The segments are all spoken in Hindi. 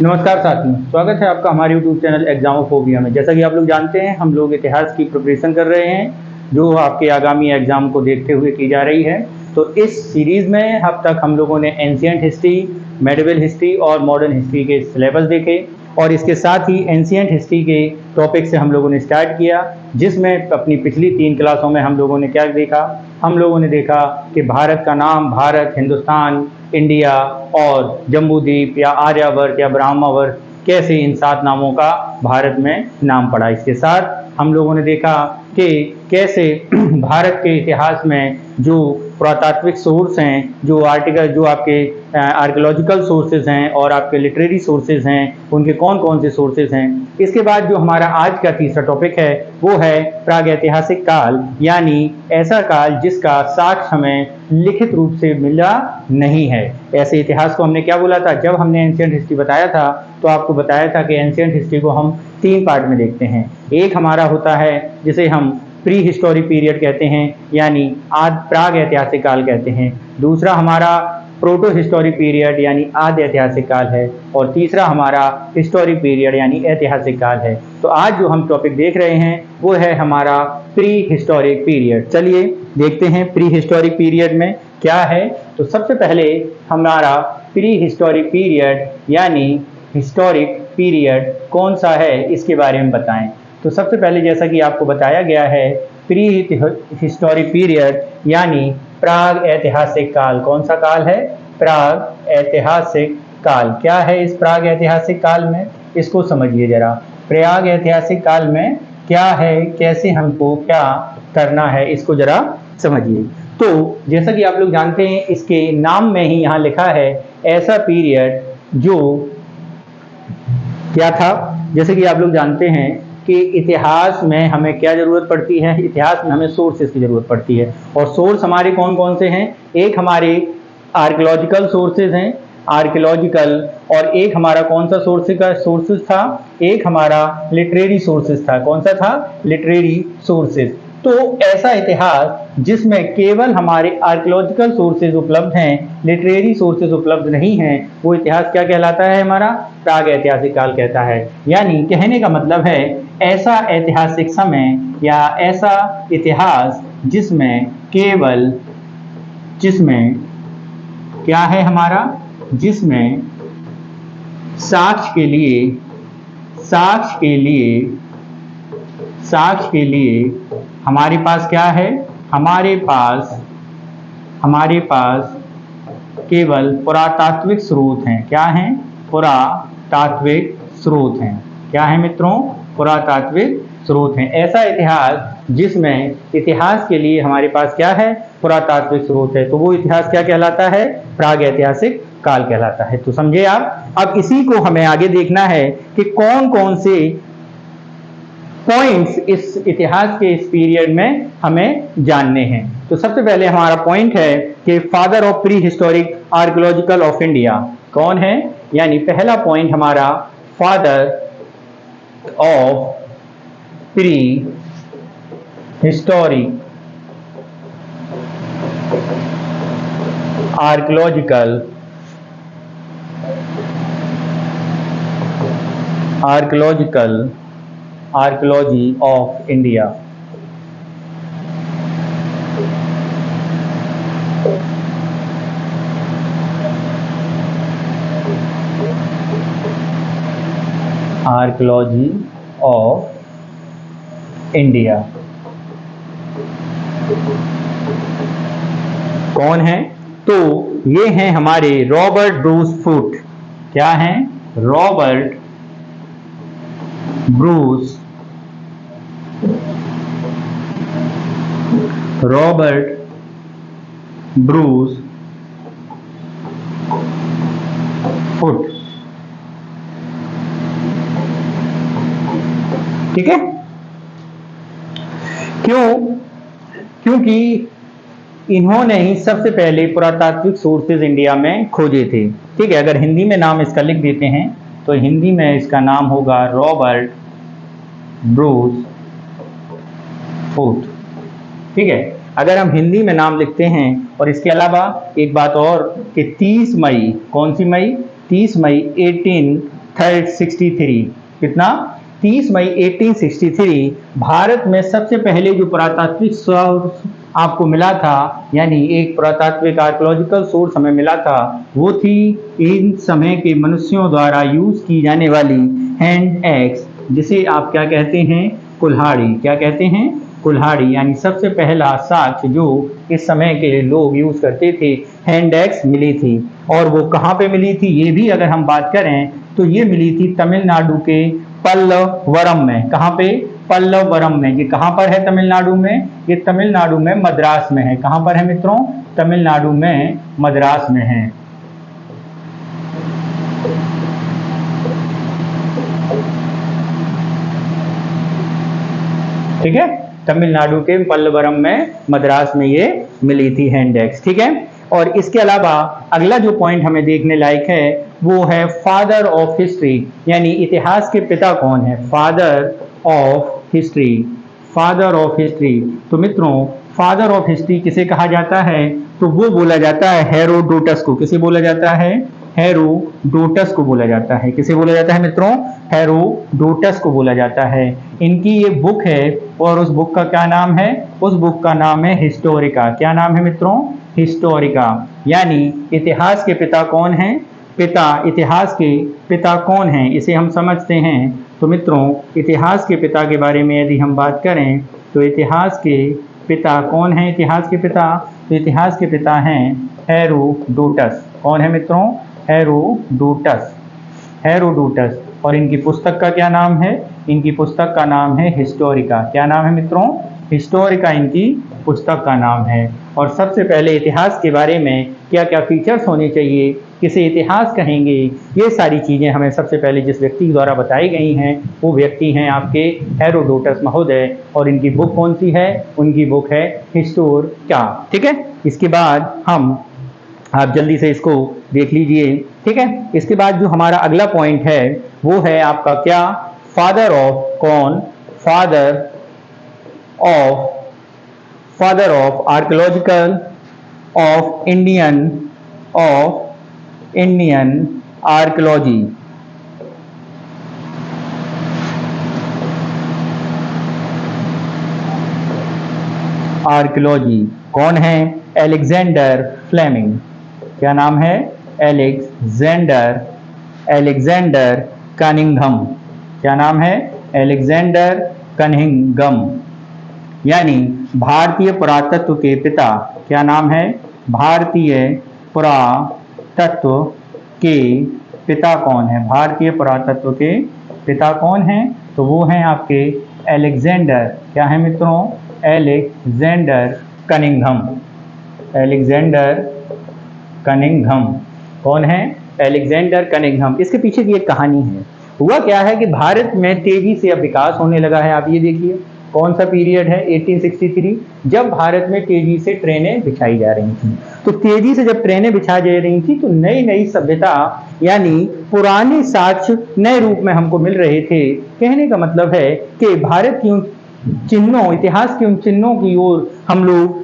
नमस्कार साथियों, स्वागत है आपका हमारे YouTube चैनल एग्जामोफोबिया में। जैसा कि आप लोग जानते हैं, हम लोग इतिहास की प्रिपरेशन कर रहे हैं जो आपके आगामी एग्जाम को देखते हुए की जा रही है। तो इस सीरीज़ में अब तक हम लोगों ने एंशिएंट हिस्ट्री, मेडिवल हिस्ट्री और मॉडर्न हिस्ट्री के सिलेबस देखे और इसके साथ ही एंशिएंट हिस्ट्री के टॉपिक से हम लोगों ने स्टार्ट किया, जिसमें अपनी पिछली 3 क्लासों में हम लोगों ने क्या देखा। हम लोगों ने देखा कि भारत का नाम भारत, हिंदुस्तान, इंडिया और जम्बूद्वीप या आर्यावर्त या ब्रह्मावर्त कैसे इन 7 नामों का भारत में नाम पड़ा। इसके साथ हम लोगों ने देखा कि कैसे भारत के इतिहास में जो पुरातात्विक सोर्स हैं, जो आपके आर्कियोलॉजिकल सोर्सेज हैं और आपके लिटरेरी सोर्सेज हैं, उनके कौन कौन से सोर्सेज हैं। इसके बाद जो हमारा आज का तीसरा टॉपिक है वो है प्रागैतिहासिक काल, यानी ऐसा काल जिसका साक्ष्य हमें लिखित रूप से मिला नहीं है। ऐसे इतिहास को हमने क्या बोला था? जब हमने एंशिएंट हिस्ट्री बताया था तो आपको बताया था कि एंशिएंट हिस्ट्री को हम 3 पार्ट में देखते हैं। एक हमारा होता है जिसे हम प्री हिस्टोरिक पीरियड कहते हैं, यानी प्राग ऐतिहासिक काल कहते हैं। दूसरा हमारा प्रोटो हिस्टोरिक पीरियड यानी आद्य ऐतिहासिक काल है और तीसरा हमारा हिस्टोरिक पीरियड यानी ऐतिहासिक काल है। तो आज जो हम टॉपिक देख रहे हैं वो है हमारा प्री हिस्टोरिक पीरियड। चलिए देखते हैं प्री हिस्टोरिक पीरियड में क्या है। तो सबसे पहले हमारा प्री हिस्टोरिक पीरियड यानी हिस्टोरिक पीरियड कौन सा है इसके बारे में बताएं। तो सबसे पहले जैसा कि आपको बताया गया है, प्री हिस्टोरिक पीरियड यानी प्राग ऐतिहासिक काल। कौन सा काल है? प्राग ऐतिहासिक काल। क्या है इस प्राग ऐतिहासिक काल में, इसको समझिए जरा। प्राग ऐतिहासिक काल में क्या है, कैसे हमको क्या करना है, इसको जरा समझिए। तो जैसा कि आप लोग जानते हैं, इसके नाम में ही यहाँ लिखा है ऐसा पीरियड जो क्या था। जैसे कि आप लोग जानते हैं कि इतिहास में हमें क्या जरूरत पड़ती है? इतिहास में हमें सोर्सेस की जरूरत पड़ती है और सोर्स हमारे कौन कौन से हैं? एक हमारे आर्कियोलॉजिकल सोर्सेज हैं, आर्कियोलॉजिकल, और एक हमारा कौन सा सोर्सेज था? एक हमारा लिटरेरी सोर्सेज था। कौन सा था? Literary sources. तो ऐसा इतिहास जिसमें केवल हमारे आर्कियोलॉजिकल सोर्सेज उपलब्ध हैं, लिटरेरी सोर्सेज उपलब्ध नहीं हैं, वो इतिहास क्या कहलाता है? हमारा प्राग ऐतिहासिक काल कहता है। यानी कहने का मतलब है ऐसा ऐतिहासिक समय या ऐसा इतिहास जिसमें क्या है हमारा, जिसमें साक्ष्य के लिए हमारे पास क्या है? हमारे पास केवल पुरातात्विक स्रोत हैं। क्या हैं? पुरातात्विक स्रोत हैं। क्या है मित्रों? पुरातात्विक स्रोत हैं। ऐसा इतिहास जिसमें इतिहास के लिए हमारे पास क्या है? पुरातात्विक स्रोत है। तो वो इतिहास क्या कहलाता है? प्राग ऐतिहासिक काल कहलाता है। तो समझे आप। अब इसी को हमें आगे देखना है कि कौन कौन से पॉइंट्स इस इतिहास के इस पीरियड में हमें जानने हैं। तो सबसे पहले हमारा पॉइंट है कि father of pre historic archaeological of India कौन है? यानी पहला पॉइंट हमारा father of pre historic archaeology of India. Archaeology of India कौन है? तो ये हैं हमारे रॉबर्ट ब्रूस फुट। क्या हैं? Robert Bruce foot. ठीक है। क्योंकि इन्होंने ही सबसे पहले पुरातात्विक सोर्सेज इंडिया में खोजे थे। ठीक है। अगर हिंदी में नाम इसका लिख देते हैं तो हिंदी में इसका नाम होगा रॉबर्ट ब्रूस फुट। ठीक है। अगर हम हिंदी में नाम लिखते हैं, और इसके अलावा एक बात और कि 30 मई, कौन सी मई? 30 मई 1863। कितना? 30 मई 1863 भारत में सबसे पहले जो पुरातात्विक सोर्स आपको मिला था, यानी एक पुरातात्विक आर्कियोलॉजिकल सोर्स हमें मिला था, वो थी इन समय के मनुष्यों द्वारा यूज की जाने वाली हैंड एक्स, जिसे आप क्या कहते हैं? कुल्हाड़ी। क्या कहते हैं? कुल्हाड़ी। यानी सबसे पहला साक्ष्य जो इस समय के लोग यूज करते थे, हैंड एक्स मिली थी। और वो कहाँ पे मिली थी, ये भी अगर हम बात करें तो ये मिली थी तमिलनाडु के पल्लवरम में। कहाँ पे? पल्लवरम में। ये कहाँ पर है तमिलनाडु में? ये तमिलनाडु में मद्रास में है। कहाँ पर है मित्रों? तमिलनाडु में मद्रास में है। ठीक है, तमिलनाडु के पल्लवरम में मद्रास में ये मिली थी हैंड एक्स। ठीक है, और इसके अलावा अगला जो पॉइंट हमें देखने लायक है वो है फादर ऑफ हिस्ट्री, यानी इतिहास के पिता कौन है? Father of history. Father of history. तो मित्रों, फादर ऑफ हिस्ट्री किसे कहा जाता है? तो वो बोला जाता है हेरोडोटस को। किसे बोला जाता है? हेरोडोटस को बोला जाता है। किसे बोला जाता है मित्रों? हेरोडोटस को बोला जाता है। इनकी ये बुक है और उस बुक का क्या नाम है? उस बुक का नाम है हिस्टोरिका। क्या नाम है मित्रों? हिस्टोरिका। यानी इतिहास के पिता कौन हैं? इतिहास के पिता कौन हैं, इसे हम समझते हैं। तो मित्रों, इतिहास के पिता के बारे में यदि हम बात करें तो इतिहास के पिता कौन हैं? इतिहास के पिता, तो इतिहास के पिता हैं हेरोडोटस। कौन है मित्रों? हेरोडोटस। हेरोडोटस। और इनकी पुस्तक का क्या नाम है? इनकी पुस्तक का नाम है हिस्टोरिका। क्या नाम है मित्रों? हिस्टोरिका इनकी पुस्तक का नाम है। और सबसे पहले इतिहास के बारे में क्या क्या फीचर्स होने चाहिए, किसे इतिहास कहेंगे, ये सारी चीज़ें हमें सबसे पहले जिस व्यक्ति द्वारा बताई गई हैं वो व्यक्ति हैं आपके हेरोडोटस महोदय। और इनकी बुक कौन सी है? उनकी बुक है हिस्टोरिका। ठीक है, इसके बाद आप जल्दी से इसको देख लीजिए। ठीक है, इसके बाद जो हमारा अगला पॉइंट है वो है आपका क्या? फादर ऑफ कौन? Father of archaeological of Indian archaeology. Archaeology कौन है? Alexander Fleming. क्या नाम है? Alexander Cunningham. क्या नाम है? Alexander Cunningham. यानी भारतीय पुरातत्व के पिता। क्या नाम है? भारतीय पुरातत्व के पिता कौन है? भारतीय पुरातत्व के पिता कौन हैं? तो वो हैं आपके अलेक्जेंडर। क्या है मित्रों? Alexander Cunningham. अलेक्जेंडर कनिंघम कौन है? Alexander Cunningham. इसके पीछे की एक कहानी है। हुआ क्या है कि भारत में तेजी से अब विकास होने लगा है। आप ये देखिए कौन सा पीरियड है? 1863, जब भारत में तेजी से ट्रेनें बिछाई जा रही थी। तो तेजी से जब ट्रेनें बिछाई जा रही थी तो नई नई सभ्यता यानी पुराने साक्ष्य नए रूप में हमको मिल रहे थे। कहने का मतलब है कि भारत की चिन्हों, इतिहास के उन चिन्हों की ओर हम लोग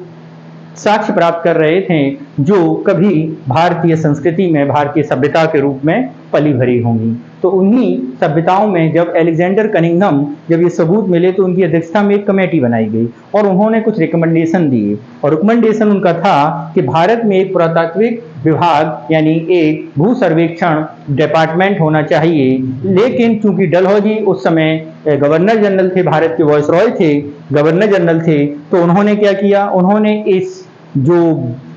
साक्ष्य प्राप्त कर रहे थे जो कभी भारतीय संस्कृति में, भारतीय सभ्यता के रूप में पली भरी होंगी। तो उन्हीं सभ्यताओं में जब अलेक्जेंडर कनिंघम जब ये सबूत मिले तो उनकी अध्यक्षता में एक कमेटी बनाई गई और उन्होंने कुछ रिकमेंडेशन दिए। और रिकमेंडेशन उनका था कि भारत में एक पुरातात्विक विभाग यानी एक भू सर्वेक्षण डिपार्टमेंट होना चाहिए। लेकिन चूंकि डलहौजी उस समय गवर्नर जनरल थे, भारत के वायसरॉय थे, गवर्नर जनरल थे, तो उन्होंने क्या किया? उन्होंने इस जो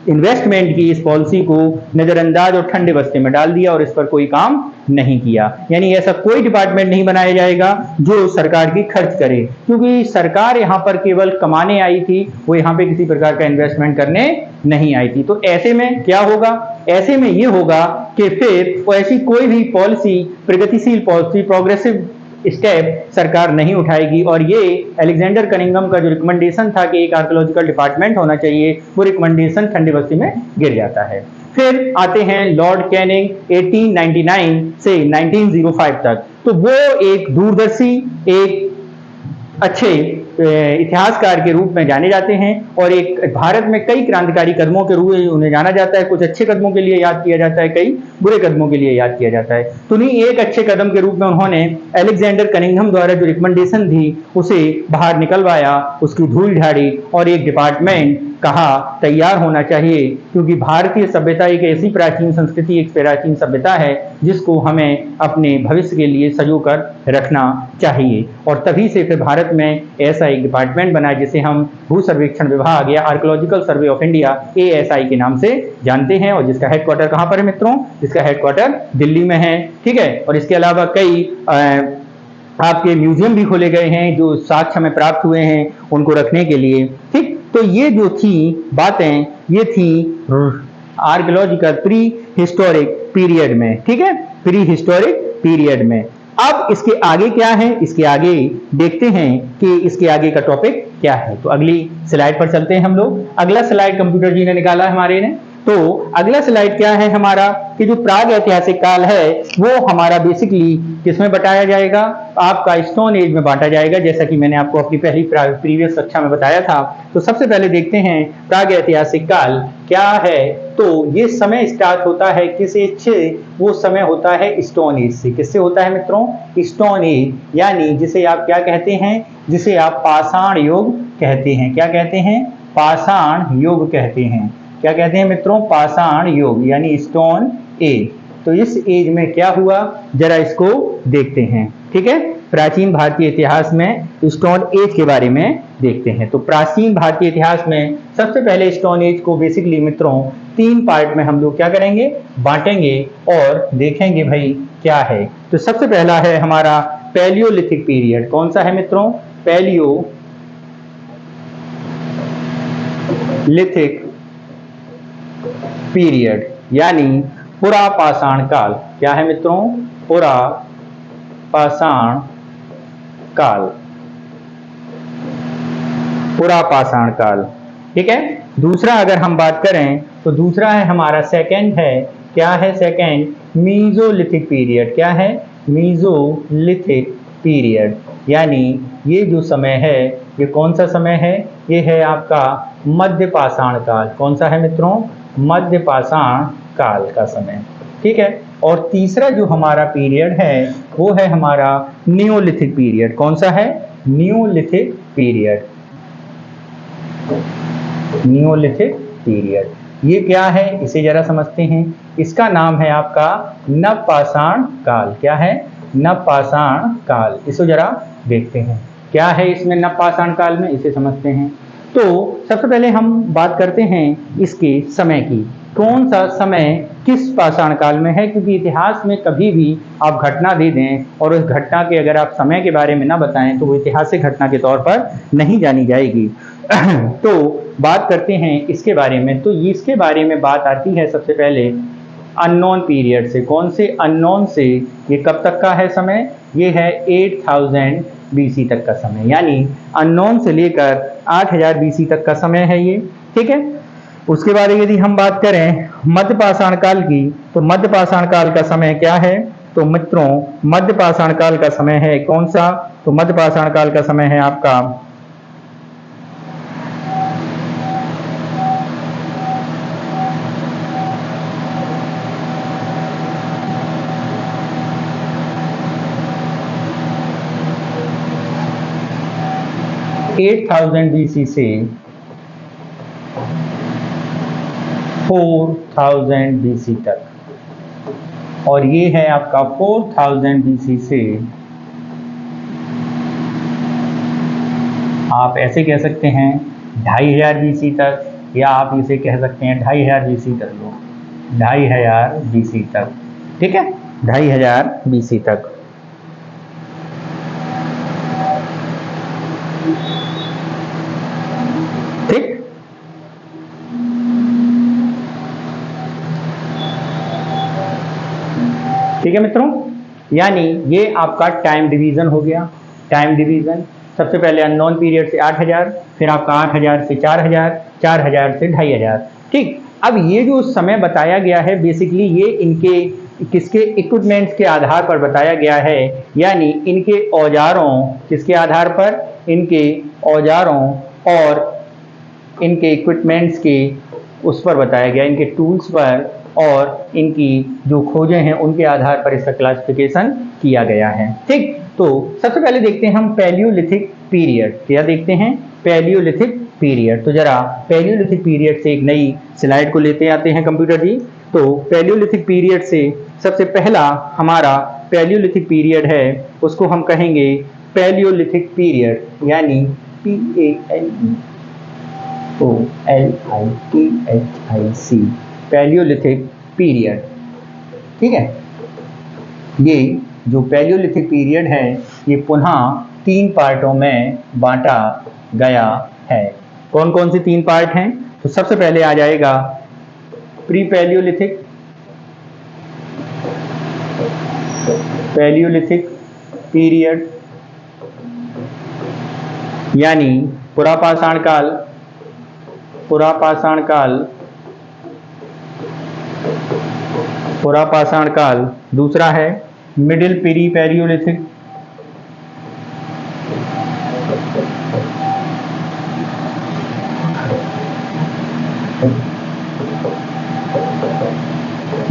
इन्वेस्टमेंट की इस पॉलिसी को नजरअंदाज और ठंडे बस्ते में डाल दिया और इस पर कोई काम नहीं किया। यानी ऐसा कोई डिपार्टमेंट नहीं बनाया जाएगा जो सरकार की खर्च करे, क्योंकि सरकार यहाँ पर केवल कमाने आई थी, वो यहाँ पे किसी प्रकार का इन्वेस्टमेंट करने नहीं आई थी। तो ऐसे में क्या होगा? ऐसे में ये होगा कि फिर ऐसी कोई भी पॉलिसी, प्रगतिशील पॉलिसी, प्रोग्रेसिव स्टेप सरकार नहीं उठाएगी। और ये अलेक्जेंडर कनिंघम का जो रिकमेंडेशन था कि एक आर्कियोलॉजिकल डिपार्टमेंट होना चाहिए, वो रिकमेंडेशन ठंडी बस्ती में गिर जाता है। फिर आते हैं लॉर्ड कैनिंग 1899 से 1905 तक। तो वो एक दूरदर्शी, एक अच्छे इतिहासकार के रूप में जाने जाते हैं और एक भारत में कई क्रांतिकारी कदमों के रूप में उन्हें जाना जाता है। कुछ अच्छे कदमों के लिए याद किया जाता है, कई बुरे कदमों के लिए याद किया जाता है। तो नहीं, एक अच्छे कदम के रूप में उन्होंने अलेक्जेंडर कनिंघम द्वारा जो रिकमेंडेशन थी उसे बाहर निकलवाया, उसकी धूल झाड़ी और एक डिपार्टमेंट कहा तैयार होना चाहिए, क्योंकि भारतीय सभ्यता एक ऐसी प्राचीन संस्कृति, एक प्राचीन सभ्यता है जिसको हमें अपने भविष्य के लिए संजोकर रखना चाहिए। और तभी से फिर भारत में ऐसा एक डिपार्टमेंट बना जिसे हम भू सर्वेक्षण विभाग या archaeological survey of India ASI के नाम से जानते हैं, और जिसका हेडक्वार्टर कहाँ पर है मित्रों? जिसका हेडक्वार्टर दिल्ली में है। ठीक है, और इसके अलावा कई आपके म्यूजियम भी खोले गए हैं जो साक्ष्य में प्राप्त हुए हैं उनको रखने के लिए। ठीक, तो ये जो थी बातें, ये थी आर्कियोलॉजिकल प्री हिस्टोरिक पीरियड में। ठीक है, प्री हिस्टोरिक पीरियड में। अब इसके आगे क्या है, इसके आगे देखते हैं कि इसके आगे का टॉपिक क्या है। तो अगली स्लाइड पर चलते हैं हम लोग। अगला स्लाइड कंप्यूटर जी ने निकाला है हमारे ने। तो अगला स्लाइड क्या है हमारा कि जो प्राग ऐतिहासिक काल है वो हमारा बेसिकली किसमें बताया जाएगा? आपका स्टोन एज में बांटा जाएगा, जैसा कि मैंने आपको अपनी पहली प्रीवियस कक्षा में बताया था। तो सबसे पहले देखते हैं प्राग ऐतिहासिक काल क्या है। तो ये समय स्टार्ट होता है किससे? वो समय होता है स्टोन एज से। किससे होता है मित्रों? स्टोन एज, यानी जिसे आप क्या कहते हैं? जिसे आप पाषाण युग कहते हैं। क्या कहते हैं? पाषाण युग कहते हैं। क्या कहते हैं मित्रों? पाषाण युग यानी स्टोन एज। तो इस एज में क्या हुआ जरा इसको देखते हैं। ठीक है, प्राचीन भारतीय इतिहास में स्टोन एज के बारे में देखते हैं। तो प्राचीन भारतीय इतिहास में सबसे पहले स्टोन एज को बेसिकली मित्रों 3 पार्ट में हम लोग क्या करेंगे? बांटेंगे और देखेंगे भाई क्या है। तो सबसे पहला है हमारा पैलियोलिथिक पीरियड। कौन सा है मित्रों? पैलियोलिथिक पीरियड यानी पुरा पाषाण काल। क्या है मित्रों? पुरा पाषाण काल। पुरा पाषाण काल। ठीक है, दूसरा अगर हम बात करें तो दूसरा है हमारा सेकंड है, क्या है सेकंड? Mesolithic period. क्या है? मीजोलिथिक पीरियड, यानी ये जो समय है ये कौन सा समय है? ये है आपका मध्य पाषाण काल। कौन सा है मित्रों? मध्य पाषाण काल का समय। ठीक है, और तीसरा जो हमारा पीरियड है वो है हमारा नियोलिथिक पीरियड। कौन सा है? Neolithic period. नियोलिथिक पीरियड ये क्या है इसे जरा समझते हैं। इसका नाम है आपका नवपाषाण काल। क्या है? नवपाषाण काल। इसको जरा देखते हैं क्या है इसमें नवपाषाण काल में, इसे समझते हैं। तो सबसे पहले हम बात करते हैं इसके समय की। कौन सा समय किस पाषाण काल में है, क्योंकि इतिहास में कभी भी आप घटना दे दें और उस घटना के अगर आप समय के बारे में ना बताएं तो वो ऐतिहासिक घटना के तौर पर नहीं जानी जाएगी। तो बात करते हैं इसके बारे में। तो इसके बारे में बात आती है सबसे पहले अननोन पीरियड से। कौन से? अननोन से। ये कब तक का है समय? ये है 8000 BC तक का समय, यानी अननोन से लेकर 8000 BC तक का समय है ये। ठीक है, उसके बाद यदि हम बात करें मध्य पाषाण काल की, तो मध्य पाषाण काल का समय क्या है? तो मित्रों मध्य पाषाण काल का समय है कौन सा? तो मध्य पाषाण काल का समय है आपका 8000 BC से 4000 BC तक, और ये है आपका 4000 BC से आप ऐसे कह सकते हैं 2500 BC तक, या आप इसे कह सकते हैं 2500 BC तक लो, 2500 BC तक। ठीक है, 2500 BC तक। ठीक, ठीक है मित्रों, यानी ये आपका टाइम डिवीजन हो गया। टाइम डिवीजन सबसे पहले अननोन पीरियड से 8000, फिर आपका 8000 से 4000, 4000 से 2500। ठीक, अब ये जो समय बताया गया है बेसिकली ये इनके किसके इक्विपमेंट्स के आधार पर बताया गया है, यानी इनके औजारों किसके आधार पर? इनके औजारों और इनके इक्विपमेंट्स के उस पर बताया गया, इनके टूल्स पर और इनकी जो खोजें हैं उनके आधार पर इसका क्लासिफिकेशन किया गया है। ठीक, तो सबसे पहले देखते हैं हम पैलियोलिथिक पीरियड। क्या देखते हैं? Palaeolithic period. तो जरा पैलियोलिथिक पीरियड से एक नई स्लाइड को लेते आते हैं कंप्यूटर जी। तो पैलियोलिथिक पीरियड से सबसे पहला हमारा पैलियोलिथिक पीरियड है, उसको हम कहेंगे पैलियोलिथिक पीरियड, यानी PALEOLITHIC, पैलियोलिथिक पीरियड। ठीक है, ये जो पैलियोलिथिक पीरियड है ये पुनः 3 पार्टों में बांटा गया है। कौन कौन से 3 पार्ट हैं? तो सबसे पहले आ जाएगा प्री पैलियोलिथिक, पैलियोलिथिक पीरियड यानी पुरापाषाण काल, पुरापाषाण काल, पुरापाषाण काल। दूसरा है मिडिल पीरी पैलियोलिथिक,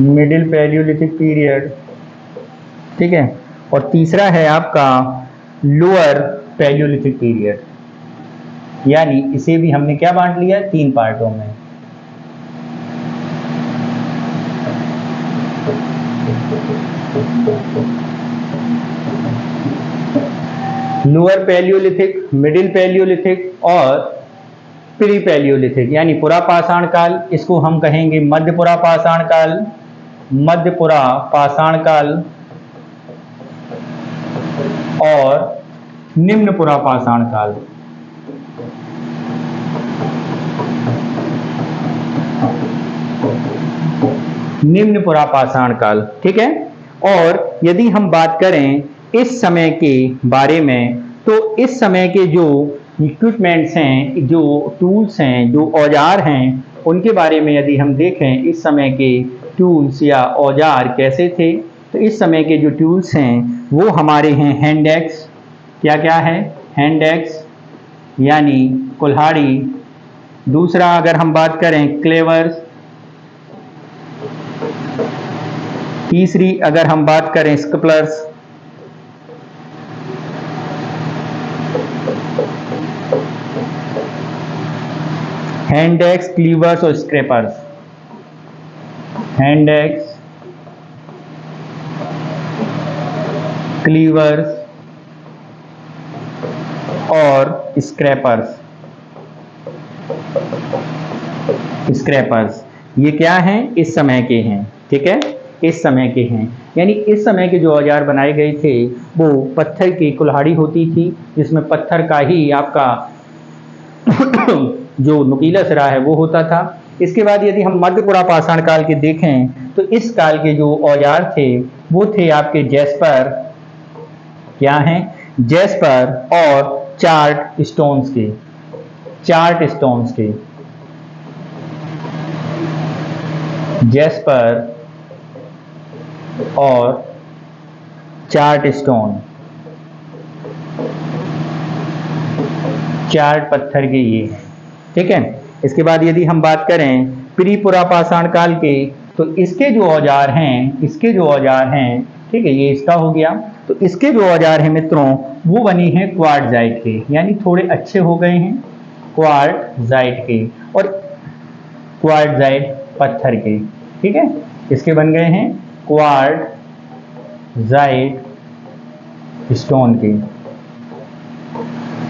मिडिल पैलियोलिथिक पीरियड। ठीक है, और तीसरा है आपका लोअर पैलियोलिथिक पीरियड, यानी इसे भी हमने क्या बांट लिया? 3 पार्टों में। लोअर पैलियोलिथिक, मिडिल पैलियोलिथिक और प्री पैलियोलिथिक, यानी पुरापाषाण काल, इसको हम कहेंगे मध्य पुरापाषाण काल, मध्य पुरापाषाण काल और निम्न पुरापाषाण काल। निम्न पुरापाषाण काल। ठीक है, और यदि हम बात करें इस समय के बारे में, तो इस समय के जो इक्विपमेंट्स हैं, जो टूल्स हैं, जो औजार हैं, उनके बारे में यदि हम देखें इस समय के टूल्स या औजार कैसे थे, तो इस समय के जो टूल्स हैं वो हमारे हैं हैंड एक्स। क्या क्या है? हैंड एक्स यानी कुल्हाड़ी। दूसरा अगर हम बात करें क्लेवर्स। तीसरी अगर हम बात करें स्कैपलर्स। हैंड एक्स, क्लीवर्स और स्क्रैपर्स। हैंड एक्स, क्लीवर्स और स्क्रैपर्स। स्क्रैपर्स ये क्या हैं? इस समय के हैं। ठीक है, इस समय के हैं, यानी इस समय के जो औजार बनाए गए थे वो पत्थर की कुल्हाड़ी होती थी, जिसमें पत्थर का ही आपका जो नुकीला सिरा है वो होता था। इसके बाद यदि हम मध्य पुरापाषाण काल के देखें तो इस काल के जो औजार थे वो थे आपके जैस्पर। क्या हैं? जैस्पर और चार्ट स्टोन्स के, चार्ट स्टोन्स के। जैस्पर और चार्ट स्टोन, चार्ट पत्थर के ये हैं। ठीक है, इसके बाद यदि हम बात करें प्री पुरापाषाण काल के, तो इसके जो औजार हैं, इसके जो औजार हैं, ठीक है, ये इसका हो गया। तो इसके जो औजार हैं मित्रों वो बनी हैं क्वार्टजाइट के, यानी थोड़े अच्छे हो गए हैं क्वार्टजाइट के, और क्वार्टजाइट पत्थर के। ठीक है, इसके बन गए हैं क्वार्टजाइट स्टोन के,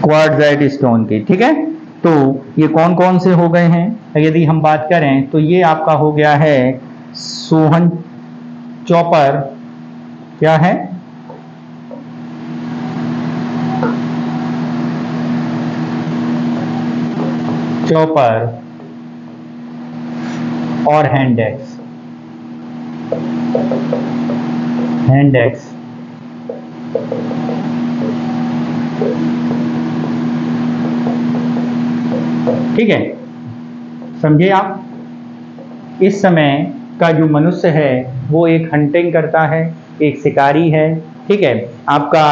क्वार्टजाइट स्टोन के। ठीक है, तो ये कौन कौन से हो गए हैं? यदि हम बात करें तो ये आपका हो गया है सोहन चॉपर। क्या है? चॉपर और हैंड एक्स, हैंड एक्स। ठीक है, समझे आप? इस समय का जो मनुष्य है वो एक हंटिंग करता है, एक शिकारी है। ठीक है, आपका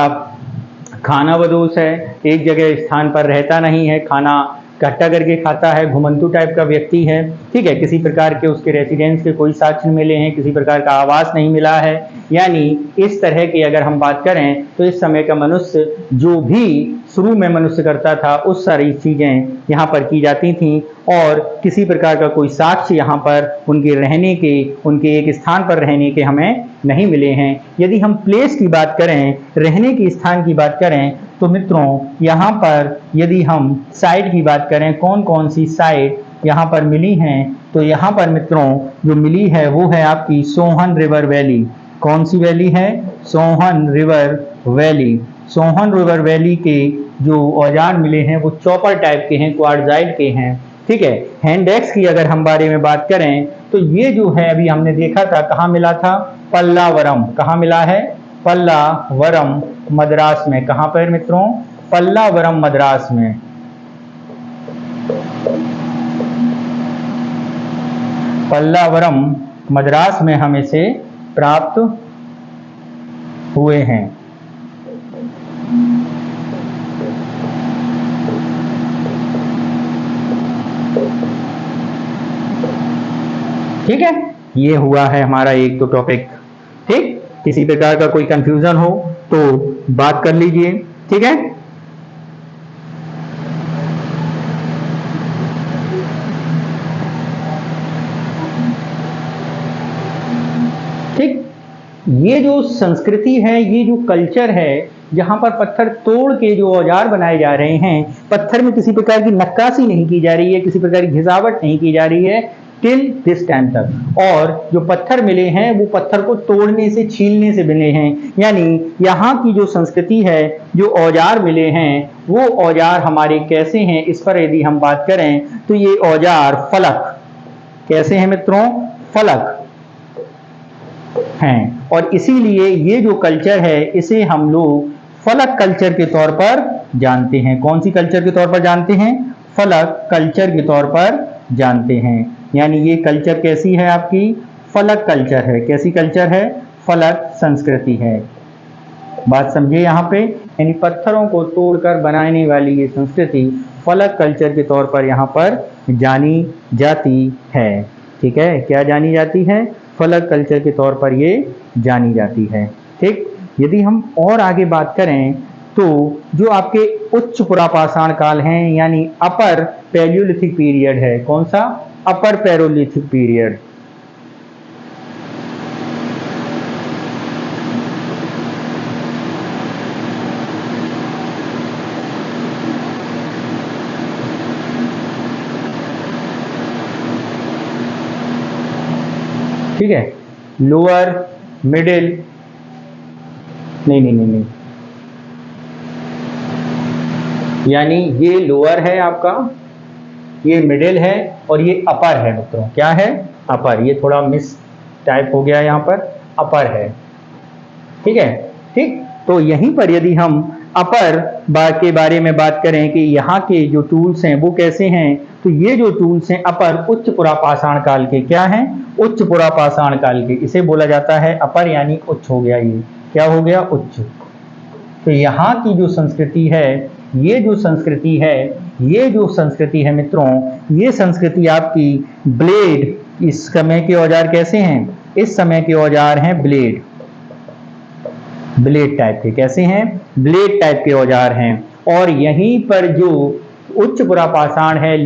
खाना बदोश है, एक जगह स्थान पर रहता नहीं है, खाना इकट्ठा करके खाता है, घुमंतू टाइप का व्यक्ति है। ठीक है, किसी प्रकार के उसके रेसिडेंस के कोई साक्ष्य मिले हैं, किसी प्रकार का आवास नहीं मिला है। यानी इस तरह की अगर हम बात करें तो इस समय का मनुष्य जो भी शुरू में मनुष्य करता था उस सारी चीजें यहाँ पर की जाती थीं और किसी प्रकार का कोई साक्ष्य यहाँ पर उनके रहने के, उनके एक स्थान पर रहने के हमें नहीं मिले हैं। यदि हम प्लेस की बात करें, रहने के स्थान की बात करें, तो मित्रों यहाँ पर यदि हम साइट की बात करें, कौन कौन सी साइट यहाँ पर मिली हैं, तो यहाँ पर मित्रों जो मिली है वो है आपकी सोहन रिवर वैली। कौन सी वैली है? Sohan river valley. Sohan river valley के जो औजार मिले हैं वो चॉपर टाइप के हैं, क्वार्टजाइट के हैं। ठीक है, हैंड एक्स की अगर हम बारे में बात करें तो ये जो है अभी हमने देखा था, कहाँ मिला था? पल्लावरम। कहाँ मिला है? पल्लावरम मद्रास में। कहाँ पर मित्रों? पल्लावरम मद्रास में। पल्लावरम मद्रास में हम इसे प्राप्त हुए हैं। ठीक है, ये हुआ है हमारा एक तो टॉपिक। ठीक, किसी प्रकार का कोई कंफ्यूजन हो तो बात कर लीजिए। ठीक है, ठीक, ये जो संस्कृति है, ये जो कल्चर है, जहां पर पत्थर तोड़ के जो औजार बनाए जा रहे हैं, पत्थर में किसी प्रकार की नक्काशी नहीं की जा रही है, किसी प्रकार की घिसावट नहीं की जा रही है टिल दिस टाइम तक। और जो पत्थर मिले हैं वो पत्थर को तोड़ने से, छीलने से बने हैं। यानी यहाँ की जो संस्कृति है, जो औजार मिले हैं, वो औजार हमारे कैसे हैं, इस पर यदि हम बात करें तो ये औजार फलक कैसे हैं मित्रों? फलक हैं। और इसीलिए ये जो कल्चर है इसे हम लोग फलक कल्चर के तौर पर जानते हैं। कौन सी कल्चर के तौर पर जानते हैं? फलक कल्चर के तौर पर जानते हैं। यानी ये कल्चर कैसी है आपकी? फलक कल्चर है। कैसी कल्चर है? फलक संस्कृति है। बात समझिए यहाँ पे, यानी पत्थरों को तोड़कर बनाने वाली ये संस्कृति फलक कल्चर के तौर पर यहाँ पर जानी जाती है। ठीक है, क्या जानी जाती है? फलक कल्चर के तौर पर ये जानी जाती है। ठीक, यदि हम और आगे बात करें तो जो आपके उच्च पुरापाषाण काल हैं, यानी अपर पैलियोलिथिक पीरियड है। कौन सा? अपर पैलियोलिथिक पीरियड। ठीक है, लोअर, मिडिल, नहीं, यानी ये लोअर है आपका, ये मिडिल है और ये अपर है मित्रों। क्या है? अपर। ये थोड़ा मिस टाइप हो गया, यहाँ पर अपर है। ठीक है, ठीक, तो यहीं पर यदि हम अपर के बारे में बात करें कि यहाँ के जो टूल्स हैं वो कैसे हैं, तो ये जो टूल्स हैं अपर उच्च पुरापाषाण काल के। क्या हैं? उच्च पुरापाषाण काल के। इसे बोला जाता है अपर, यानी उच्च हो गया। ये क्या हो गया? उच्च। तो यहाँ की जो संस्कृति है, ये जो संस्कृति है, ये जो संस्कृति है मित्रों, ये संस्कृति आपकी ब्लेड। इस समय के औजार कैसे हैं? इस समय के औजार हैं ब्लेड, ब्लेड टाइप के। कैसे हैं? ब्लेड टाइप के औजार हैं। और यहीं पर जो उच्च पुरापाषाण है,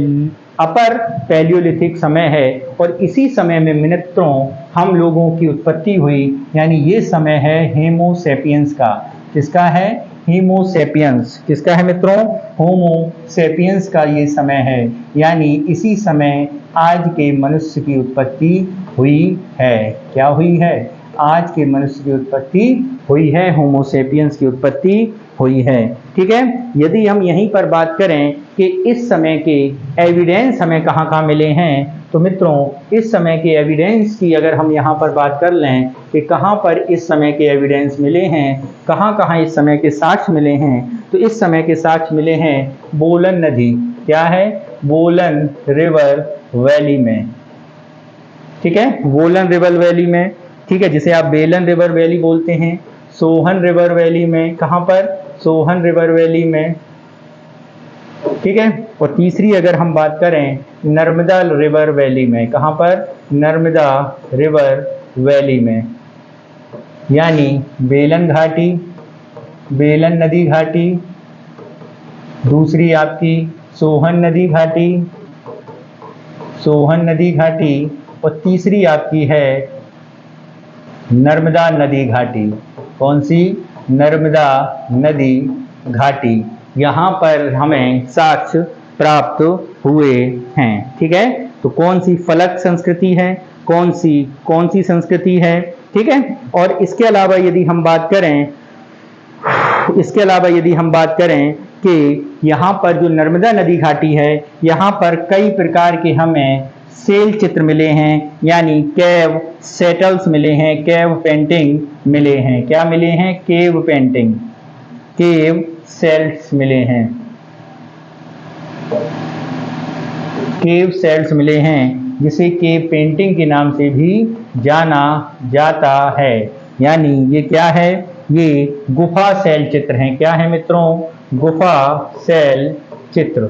अपर पैलियोलिथिक समय है, और इसी समय में मित्रों हम लोगों की उत्पत्ति हुई। यानी ये समय है होमोसेपियंस का। किसका है? होमोसेपियंस। किसका है मित्रों? होमोसेपियंस का ये समय है। यानी इसी समय आज के मनुष्य की उत्पत्ति हुई है। क्या हुई है? आज के मनुष्य की उत्पत्ति हुई है, होमोसेपियंस की उत्पत्ति हुई है। ठीक है, यदि हम यहीं पर बात करें कि इस समय के एविडेंस हमें कहाँ कहाँ मिले हैं, तो मित्रों इस समय के एविडेंस की अगर हम यहाँ पर बात कर लें कि कहाँ पर इस समय के एविडेंस मिले हैं, कहाँ कहाँ इस समय के साक्ष्य मिले हैं, तो इस समय के साक्ष्य मिले हैं बोलन नदी। क्या है? बोलन रिवर वैली में। ठीक है, बोलन रिवर वैली में। ठीक है, जिसे आप बेलन रिवर वैली बोलते हैं। सोहन रिवर वैली में। कहाँ पर? सोहन रिवर वैली में, ठीक है। और तीसरी अगर हम बात करें नर्मदा रिवर वैली में, कहाँ पर? नर्मदा रिवर वैली में, यानी बेलन घाटी, बेलन नदी घाटी। दूसरी आपकी सोहन नदी घाटी, सोहन नदी घाटी। और तीसरी आपकी है नर्मदा नदी घाटी। कौन सी? नर्मदा नदी घाटी। यहाँ पर हमें साक्ष्य प्राप्त हुए हैं, ठीक है। तो कौन सी फलक संस्कृति है, कौन सी संस्कृति है, ठीक है। और इसके अलावा यदि हम बात करें कि यहाँ पर जो नर्मदा नदी घाटी है, यहाँ पर कई प्रकार के हमें सेल चित्र मिले हैं, यानी केव सेटल्स मिले हैं, केव पेंटिंग मिले हैं। क्या मिले हैं? केव पेंटिंग, केव सेल्स मिले हैं, केव सेल्स मिले हैं, जिसे केव पेंटिंग के नाम से भी जाना जाता है। यानी ये क्या है? ये गुफा सेल चित्र हैं। क्या है मित्रों? गुफा सेल चित्र,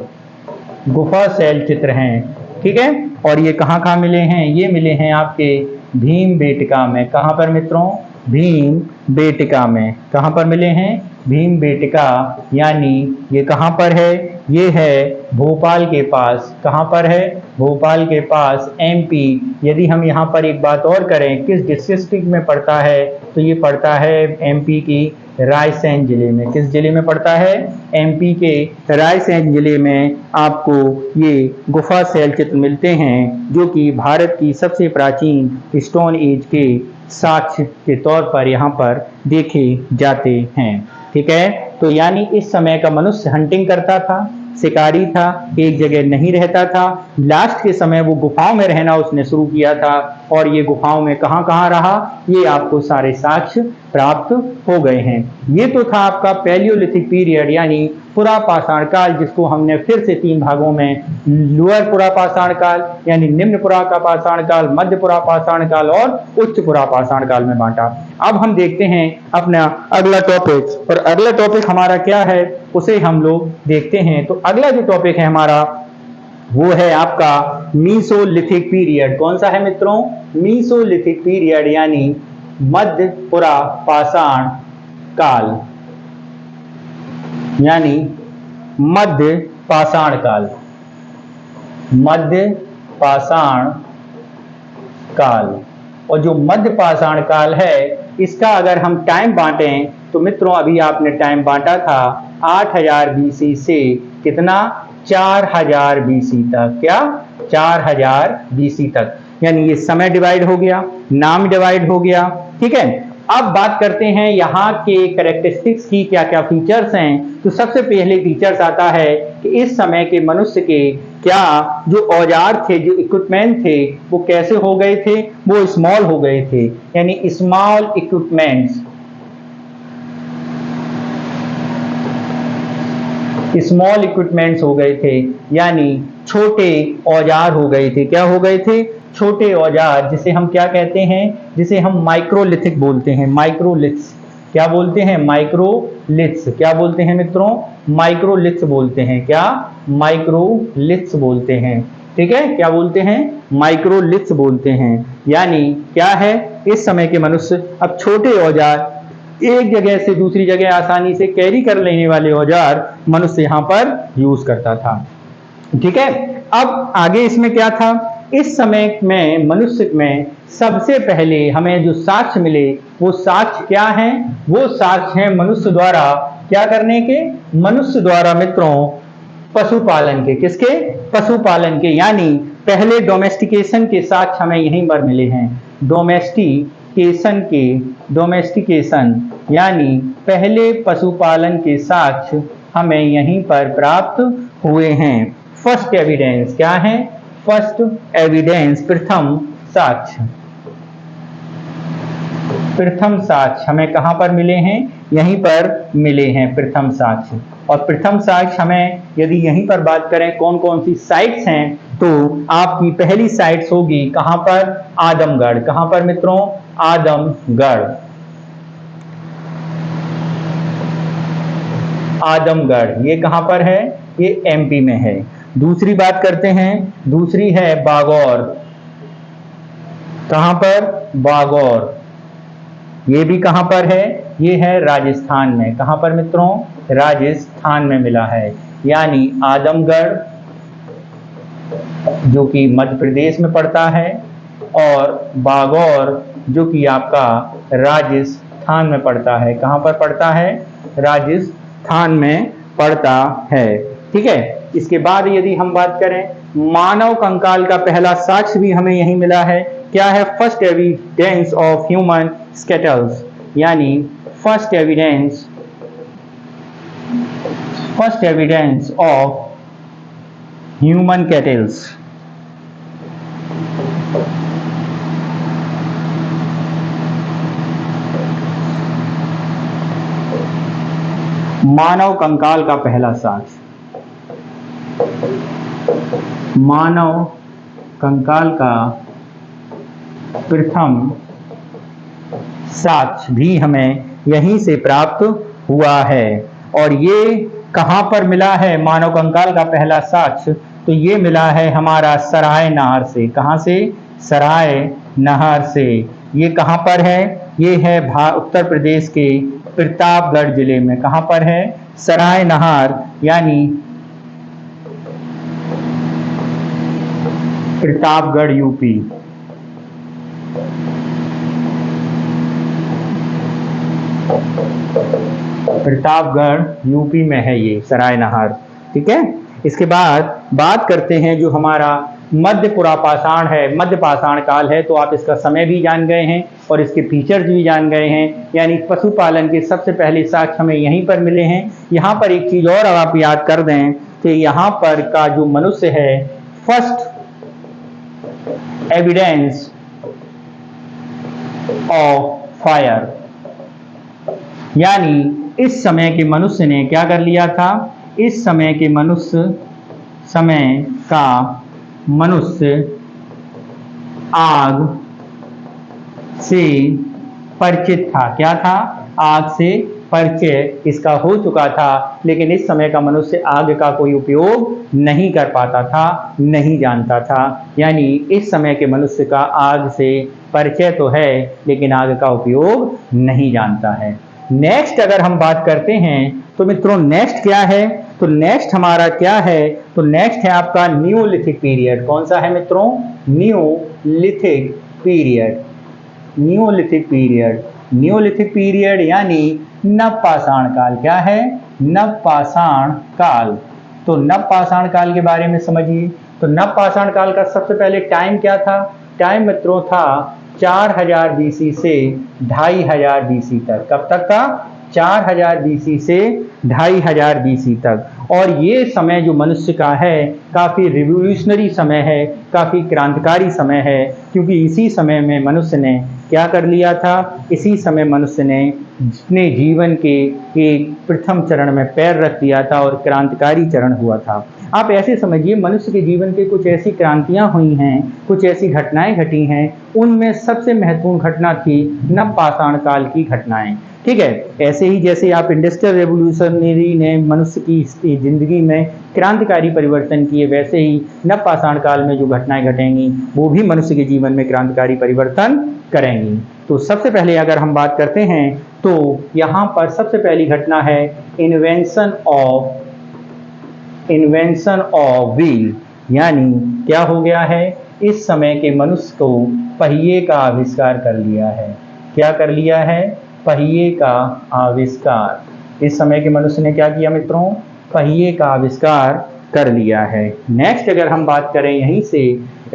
गुफा सेल चित्र हैं, ठीक है। और ये कहाँ मिले हैं? ये मिले हैं आपके भीमबेटका में। कहाँ पर मित्रों? भीमबेटका में। कहाँ पर मिले हैं? भीमबेटका। यानी ये कहाँ पर है? ये है भोपाल के पास। कहाँ पर है? भोपाल के पास, एमपी। यदि हम यहाँ पर एक बात और करें, किस डिस्ट्रिक्ट में पड़ता है, तो ये पड़ता है एमपी की रायसेन जिले में। किस जिले में पड़ता है? एमपी के रायसेन जिले में आपको ये गुफा सेल चित्र मिलते हैं, जो कि भारत की सबसे प्राचीन स्टोन एज के साक्ष्य के तौर पर यहाँ पर देखे जाते हैं, ठीक है। तो यानी इस समय का मनुष्य हंटिंग करता था, शिकारी था, एक जगह नहीं रहता था। लास्ट के समय वो गुफाओं में रहना उसने शुरू किया था, और ये गुफाओं में कहाँ रहा, ये आपको सारे साक्ष्य प्राप्त हो गए हैं। ये तो था आपका पैलियोलिथिक पीरियड, यानी पुरा पाषाण काल, जिसको हमने फिर से 3 भागों में लोअर पुरा पाषाण काल यानी निम्न पुरा का पाषाण काल, मध्य पुरा पाषाण काल और उच्च पुरा पाषाण काल में बांटा। अब हम देखते हैं अपना अगला टॉपिक, और अगला टॉपिक हमारा क्या है उसे हम लोग देखते हैं। तो अगला जो टॉपिक है हमारा वो है आपका मीसोलिथिक पीरियड। कौन सा है मित्रों? मीसोलिथिक पीरियड, यानी मध्य पुरा पाषाण काल, यानी मध्य पाषाण काल, मध्य पाषाण काल। और जो मध्य पाषाण काल है, इसका अगर हम टाइम बांटें तो मित्रों अभी आपने टाइम बांटा था 8000 बीसी से कितना? 4000 बीसी तक। क्या? 4000 बीसी तक। यानी ये समय डिवाइड हो गया, नाम डिवाइड हो गया, ठीक है। अब बात करते हैं यहाँ के कैरेक्टरिस्टिक्स की, क्या क्या फीचर्स हैं। तो सबसे पहले फीचर्स आता है कि इस समय के मनुष्य के क्या जो औजार थे, जो इक्विपमेंट थे, वो कैसे हो गए थे? वो स्मॉल हो गए थे, यानी स्मॉल इक्विपमेंट्स, स्मॉल इक्विपमेंट्स हो गए थे, यानी छोटे औजार हो गए थे। क्या हो गए थे? छोटे औजार, जिसे हम क्या कहते हैं? जिसे हम माइक्रोलिथिक बोलते हैं, माइक्रोलिथ्स। क्या बोलते हैं? माइक्रोलिथ्स। क्या बोलते हैं मित्रों? माइक्रोलिथ्स बोलते हैं। क्या? माइक्रोलिथ्स बोलते हैं, ठीक है। क्या बोलते हैं? माइक्रोलिथ्स बोलते हैं। यानी क्या है? इस समय के मनुष्य अब छोटे औजार, एक जगह से दूसरी जगह आसानी से कैरी कर लेने वाले औजार मनुष्य यहाँ पर यूज करता था, ठीक है। अब आगे इसमें क्या था? इस समय में मनुष्य में सबसे पहले हमें जो साक्ष्य मिले, वो साक्ष्य क्या हैं? वो साक्ष्य हैं मनुष्य द्वारा क्या करने के? मनुष्य द्वारा मित्रों पशुपालन के। किसके? पशुपालन के। यानी पहले डोमेस्टिकेशन के साक्ष्य हमें यहीं पर मिले हैं। डोमेस्टिकेशन के, डोमेस्टिकेशन यानी पहले पशुपालन के साक्ष्य हमें यहीं पर प्राप्त हुए हैं। फर्स्ट एविडेंस क्या है? फर्स्ट एविडेंस, प्रथम साक्ष्य, प्रथम साक्ष्य हमें कहां पर मिले हैं? यहीं पर मिले हैं प्रथम साक्ष्य। और प्रथम साक्ष्य हमें यदि यहीं पर बात करें कौन कौन सी साइट्स हैं, तो आपकी पहली साइट्स होगी कहां पर? आदमगढ़। कहां पर मित्रों? आदमगढ़। आदमगढ़, ये कहाँ पर है? ये एमपी में है। दूसरी बात करते हैं, दूसरी है बागौर। कहाँ पर? बागौर, ये भी कहाँ पर है? ये है राजस्थान में। कहाँ पर मित्रों? राजस्थान में मिला है। यानी आदमगढ़ जो कि मध्य प्रदेश में पड़ता है और बागौर जो कि आपका राजस्थान में पड़ता है। कहाँ पर पड़ता है? राजस्थान में पड़ता है। ठीक है। इसके बाद यदि हम बात करें, मानव कंकाल का पहला साक्ष्य भी हमें यहीं मिला है। क्या है? First evidence of human skeletals, यानी first evidence of human cattles. मानव कंकाल का पहला साक्ष्य, मानव कंकाल का प्रथम साक्ष्य भी हमें यहीं से प्राप्त हुआ है। और ये कहाँ पर मिला है मानव कंकाल का पहला साक्ष्य? तो ये मिला है हमारा सराय नहर से। कहाँ से? सराय नहर से। ये कहाँ पर है? ये है उत्तर प्रदेश के प्रतापगढ़ जिले में। कहाँ पर है? सराय नहर, यानी प्रतापगढ़ यूपी। प्रतापगढ़ यूपी में है ये सराय नहर। ठीक है। इसके बाद बात करते हैं जो हमारा मध्य पुरापाषाण है, मध्य पाषाण काल है। तो आप इसका समय भी जान गए हैं और इसके फीचर्स भी जान गए हैं। यानी पशुपालन के सबसे पहले साक्ष्य हमें यहीं पर मिले हैं। यहाँ पर एक चीज और आप याद कर दें कि यहाँ पर का जो मनुष्य है, फर्स्ट एविडेंस ऑफ फायर, यानी इस समय के मनुष्य ने क्या कर लिया था? इस समय के मनुष्य आग से परिचित था। क्या था? आग से परिचय इसका हो चुका था, लेकिन इस समय का मनुष्य आग का कोई उपयोग नहीं कर पाता था, नहीं जानता था। यानी इस समय के मनुष्य का आग से परिचय तो है, लेकिन आग का उपयोग नहीं जानता है। नेक्स्ट अगर हम बात करते हैं तो मित्रों नेक्स्ट क्या है? तो नेक्स्ट हमारा क्या है? तो नेक्स्ट है आपका न्यूलिथिक पीरियड। कौन सा है मित्रों? Neolithic period. Neolithic period, Neolithic period यानी नवपाषाण काल। क्या है? नवपाषाण काल। तो नवपाषाण काल के बारे में समझिए। तो नवपाषाण काल का सबसे पहले टाइम क्या था? टाइम मित्रों था 4000 बीसी से 2500 बीसी तक। कब तक था? 4000 बीसी से 2500 बीसी तक। और ये समय जो मनुष्य का है काफ़ी रिवोल्यूशनरी समय है, काफ़ी क्रांतिकारी समय है, क्योंकि इसी समय में मनुष्य ने क्या कर लिया था? इसी समय मनुष्य ने अपने जीवन के एक प्रथम चरण में पैर रख दिया था और क्रांतिकारी चरण हुआ था। आप ऐसे समझिए, मनुष्य के जीवन के कुछ ऐसी क्रांतियां हुई हैं, कुछ ऐसी घटनाएं घटी हैं, उनमें सबसे महत्वपूर्ण घटना थी नवपाषाण काल की घटनाएं। ठीक है। ऐसे ही जैसे आप इंडस्ट्रियल रेवोल्यूशनरी ने मनुष्य की जिंदगी में क्रांतिकारी परिवर्तन किए, वैसे ही नवपाषाण काल में जो घटनाएं घटेंगी वो भी मनुष्य के जीवन में क्रांतिकारी परिवर्तन करेंगी। तो सबसे पहले अगर हम बात करते हैं तो यहाँ पर सबसे पहली घटना है इन्वेंशन ऑफ व्हील। यानी क्या हो गया है? इस समय के मनुष्य को पहिए का आविष्कार कर लिया है। क्या कर लिया है? पहिए का आविष्कार। इस समय के मनुष्य ने क्या किया मित्रों? पहिए का आविष्कार कर लिया है। नेक्स्ट अगर हम बात करें यहीं से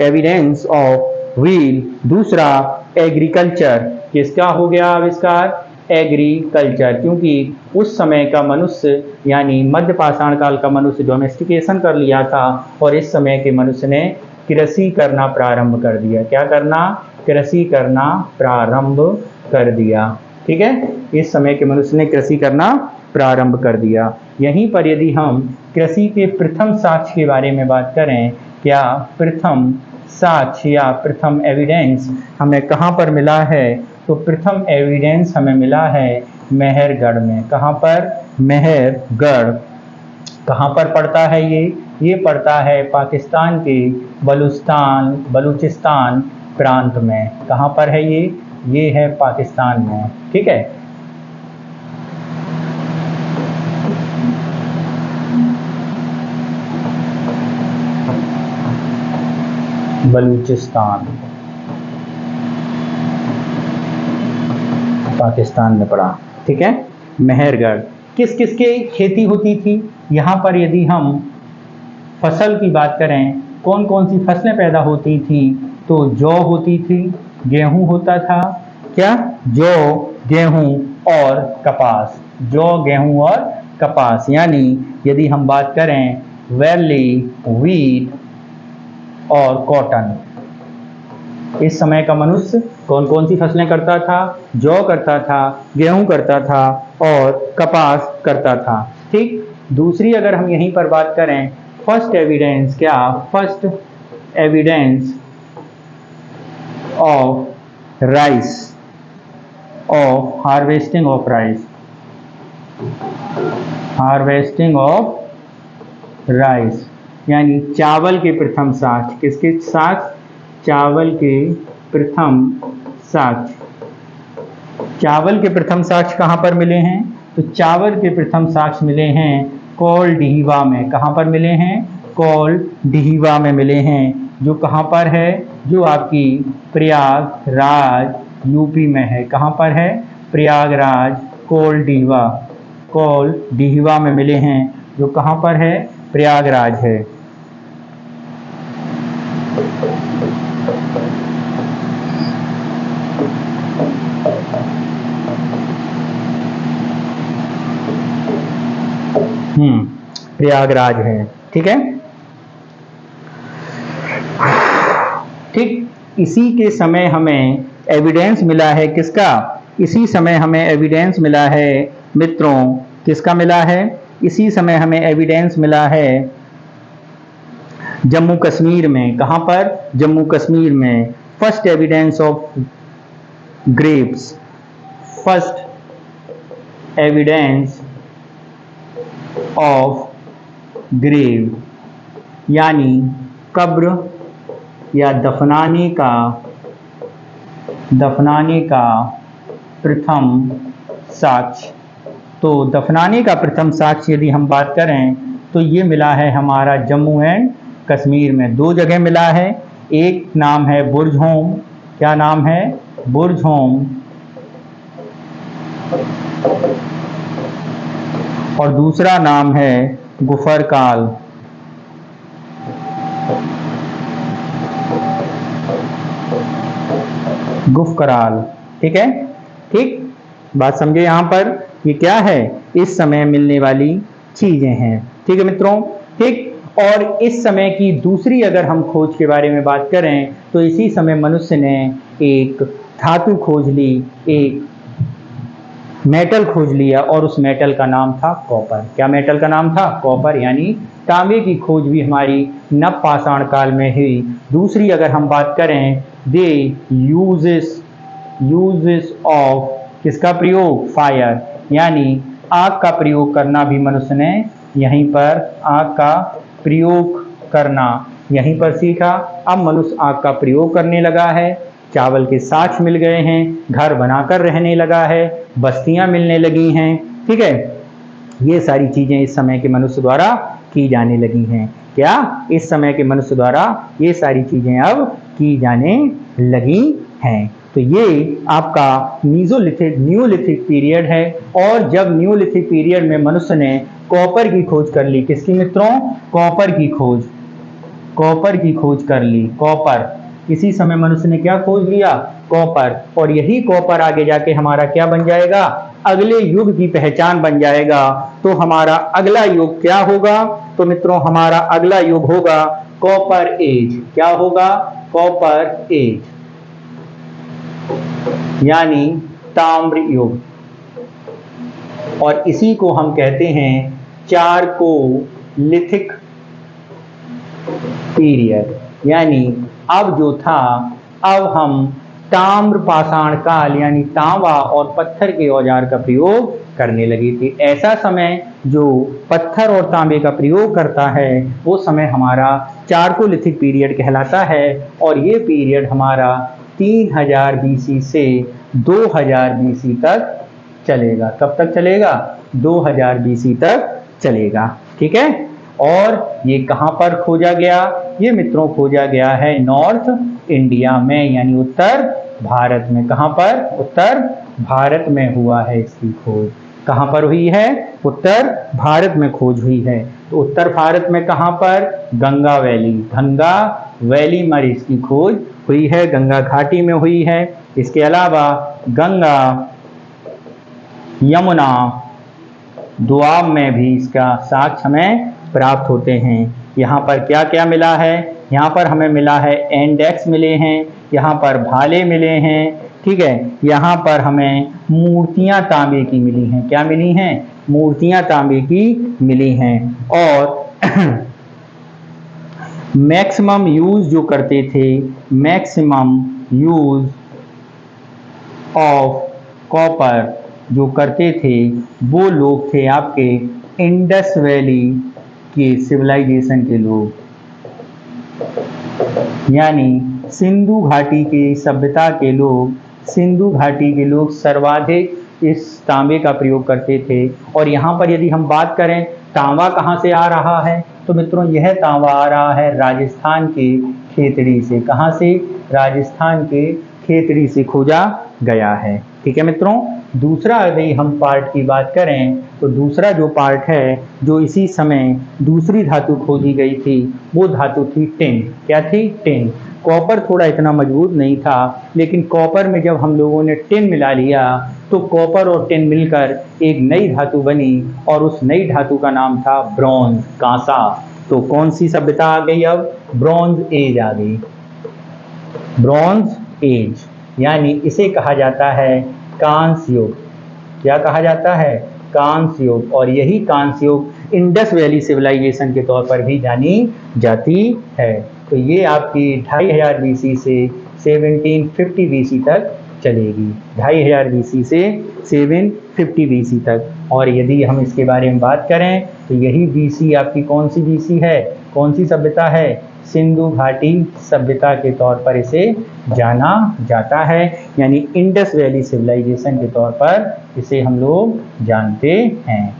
एविडेंस ऑफ व्हील, दूसरा एग्रीकल्चर। किसका हो गया आविष्कार? एग्रीकल्चर। क्योंकि उस समय का मनुष्य यानी मध्य पाषाण काल का मनुष्य डोमेस्टिकेशन कर लिया था और इस समय के मनुष्य ने कृषि करना प्रारंभ कर दिया। क्या करना? कृषि करना प्रारंभ कर दिया। ठीक है। इस समय के मनुष्य ने कृषि करना प्रारंभ कर दिया। यहीं पर यदि हम कृषि के प्रथम साक्ष्य के बारे में बात करें, क्या प्रथम साक्ष्य या प्रथम एविडेंस हमें कहाँ पर मिला है? तो प्रथम एविडेंस हमें मिला है मेहरगढ़ में। कहाँ पर? मेहरगढ़ कहाँ पर पड़ता है ये पड़ता है पाकिस्तान के बलूचिस्तान प्रांत में। कहाँ पर है ये है पाकिस्तान में, ठीक है। बलूचिस्तान पाकिस्तान में पड़ा, ठीक है। मेहरगढ़ किस किस की खेती होती थी? यहाँ पर यदि हम फसल की बात करें, कौन कौन सी फसलें पैदा होती थी? तो जौ होती थी, गेहूं होता था, क्या? जौ, गेहूं और कपास। जौ, गेहूं और कपास। यानी यदि हम बात करें वैली, वीट और कॉटन, इस समय का मनुष्य कौन कौन सी फसलें करता था? जौ करता था, गेहूं करता था और कपास करता था, ठीक। दूसरी अगर हम यहीं पर बात करें, फर्स्ट एविडेंस, क्या? First evidence of rice, of harvesting of rice, harvesting of rice, यानी चावल के प्रथम साक्ष्य। किसके साक्ष्य? चावल के प्रथम साक्ष्य। चावल के प्रथम साक्ष्य कहाँ पर मिले हैं? तो चावल के प्रथम साक्ष्य मिले हैं कोलडिहिवा में। कहाँ पर मिले हैं? कोलडिहिवा में मिले हैं, जो कहाँ पर है? जो आपकी प्रयागराज, यूपी में है। कहाँ पर है? प्रयागराज, कोलडिहिवा में मिले हैं, जो कहाँ पर है? प्रयागराज है। प्रयागराज है, ठीक है। ठीक इसी के समय हमें एविडेंस मिला है, किसका? इसी समय हमें एविडेंस मिला है मित्रों, किसका मिला है? इसी समय हमें एविडेंस मिला है जम्मू कश्मीर में। कहाँ पर? जम्मू कश्मीर में। First evidence of graves, first evidence of grave, यानी कब्र या दफनाने का प्रथम साक्ष्य। तो दफनाने का प्रथम साक्ष्य यदि हम बात करें तो ये मिला है हमारा जम्मू एंड कश्मीर में। दो जगह मिला है, एक नाम है बुर्जहोम। क्या नाम है? बुर्जहोम। और दूसरा नाम है गुफरकाल। गुफकराल, ठीक है। ठीक बात समझे यहाँ पर? ये क्या है? इस समय मिलने वाली चीजें हैं, ठीक है मित्रों। ठीक, और इस समय की दूसरी अगर हम खोज के बारे में बात करें तो इसी समय मनुष्य ने एक धातु खोज ली, एक मेटल खोज लिया, और उस मेटल का नाम था कॉपर। क्या मेटल का नाम था? कॉपर, यानी तांबे की खोज भी हमारी नवपाषाण काल में हुई। दूसरी अगर हम बात करें, दे यूजेस ऑफ, किसका प्रयोग? फायर, यानी आग का प्रयोग करना भी मनुष्य ने यहीं पर, आग का प्रयोग करना यहीं पर सीखा। अब मनुष्य आग का प्रयोग करने लगा है, चावल के साक्ष्य मिल गए हैं, घर बनाकर रहने लगा है, बस्तियां मिलने लगी हैं, ठीक है। ये सारी चीजें इस समय के मनुष्य द्वारा की जाने लगी हैं। क्या? इस समय के मनुष्य द्वारा ये सारी चीजें अब की जाने लगी हैं। तो ये आपका न्यूलिथिक पीरियड है। और जब न्यूलिथिक पीरियड में मनुष्य ने कॉपर की खोज कर ली, किसकी मित्रों? कॉपर की खोज कर ली। कॉपर, इसी समय मनुष्य ने क्या खोज लिया? कॉपर। और यही कॉपर आगे जाके हमारा क्या बन जाएगा? अगले युग की पहचान बन जाएगा। तो हमारा अगला युग क्या होगा? तो मित्रों हमारा अगला युग होगा कॉपर एज। क्या होगा? कॉपर एज, यानी ताम्र युग। और इसी को हम कहते हैं चारकोलिथिक पीरियड। यानी अब जो था, अब हम ताम्र पाषाण काल यानी तांबा और पत्थर के औजार का प्रयोग करने लगी थी। ऐसा समय जो पत्थर और तांबे का प्रयोग करता है वो समय हमारा चारकोलिथिक पीरियड कहलाता है और ये पीरियड हमारा 3000 बीसी से 2000 बीसी तक चलेगा। कब तक चलेगा? 2000 बीसी तक चलेगा। ठीक है। और ये कहाँ पर खोजा गया? ये मित्रों खोजा गया है नॉर्थ इंडिया में यानी उत्तर भारत में। कहाँ पर? उत्तर भारत में हुआ है इसकी खोज। कहाँ पर हुई है? उत्तर भारत में खोज हुई है। तो उत्तर भारत में कहाँ पर? गंगा वैली में इसकी खोज हुई है, गंगा घाटी में हुई है। इसके अलावा गंगा, यमुना, दोआब में भी इसका साक्ष्य हमें प्राप्त होते हैं। यहाँ पर क्या क्या मिला है? यहाँ पर हमें मिला है इंडेक्स मिले हैं, यहाँ पर भाले मिले हैं। ठीक है। यहाँ पर हमें मूर्तियाँ तांबे की मिली हैं। क्या मिली हैं? मूर्तियाँ तांबे की मिली हैं। और मैक्सिमम यूज जो करते थे, मैक्सिमम यूज ऑफ कॉपर जो करते थे वो लोग थे आपके इंडस वैली के सिविलाइजेशन के लोग, यानी सिंधु घाटी की सभ्यता के लोग। सिंधु घाटी के लोग सर्वाधिक इस तांबे का प्रयोग करते थे। और यहाँ पर यदि हम बात करें तांबा कहाँ से आ रहा है, तो मित्रों यह तांबा आ रहा है राजस्थान के खेतड़ी से। कहाँ से? राजस्थान के खेतड़ी से खोजा गया है। ठीक है मित्रों। दूसरा यदि हम पार्ट की बात करें तो दूसरा जो पार्ट है जो इसी समय दूसरी धातु खोजी गई थी वो धातु थी टिन। क्या थी? टिन। कॉपर थोड़ा इतना मजबूत नहीं था, लेकिन कॉपर में जब हम लोगों ने टिन मिला लिया तो कॉपर और टिन मिलकर एक नई धातु बनी और उस नई धातु का नाम था ब्रॉन्ज, कांसा। तो कौन सी सभ्यता आ गई? अब ब्रॉन्ज एज आ गई। ब्रॉन्ज एज यानी इसे कहा जाता है कांस्य युग। क्या कहा जाता है? कांस्य युग। और यही कांस्य युग इंडस वैली सिविलाइजेशन के तौर पर भी जानी जाती है। तो ये आपकी 2500 बीसी से 1750 बीसी तक चलेगी। 2500 बीसी से 750 बीसी तक। और यदि हम इसके बारे में बात करें तो यही बीसी आपकी कौन सी बीसी है? कौन सी सभ्यता है? सिंधु घाटी सभ्यता के तौर पर इसे जाना जाता है, यानी इंडस वैली सिविलाइजेशन के तौर पर इसे हम लोग जानते हैं।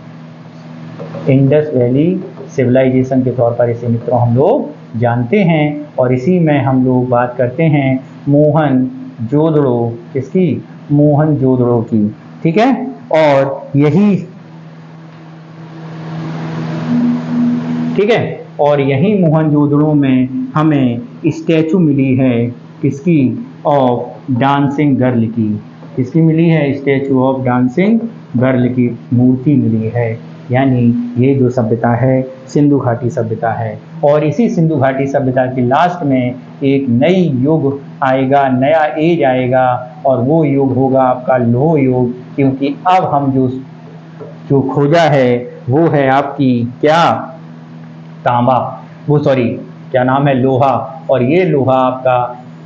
इंडस वैली सिविलाइजेशन के तौर पर इसे मित्रों हम लोग जानते हैं। और इसी में हम लोग बात करते हैं मोहनजोदड़ो किसकी? मोहनजोदड़ो की। ठीक है। और यही ठीक है। और यही मोहनजोदड़ो में हमें स्टैचू मिली है किसकी? ऑफ डांसिंग गर्ल की। किसकी मिली है? स्टैचू ऑफ डांसिंग गर्ल की मूर्ति मिली है। यानी ये जो सभ्यता है सिंधु घाटी सभ्यता है। और इसी सिंधु घाटी सभ्यता के लास्ट में एक नई युग आएगा, नया एज आएगा और वो युग होगा आपका लौह युग। क्योंकि अब हम जो खोजा है वो है आपकी क्या? तांबा, वो सॉरी क्या नाम है? लोहा। और ये लोहा आपका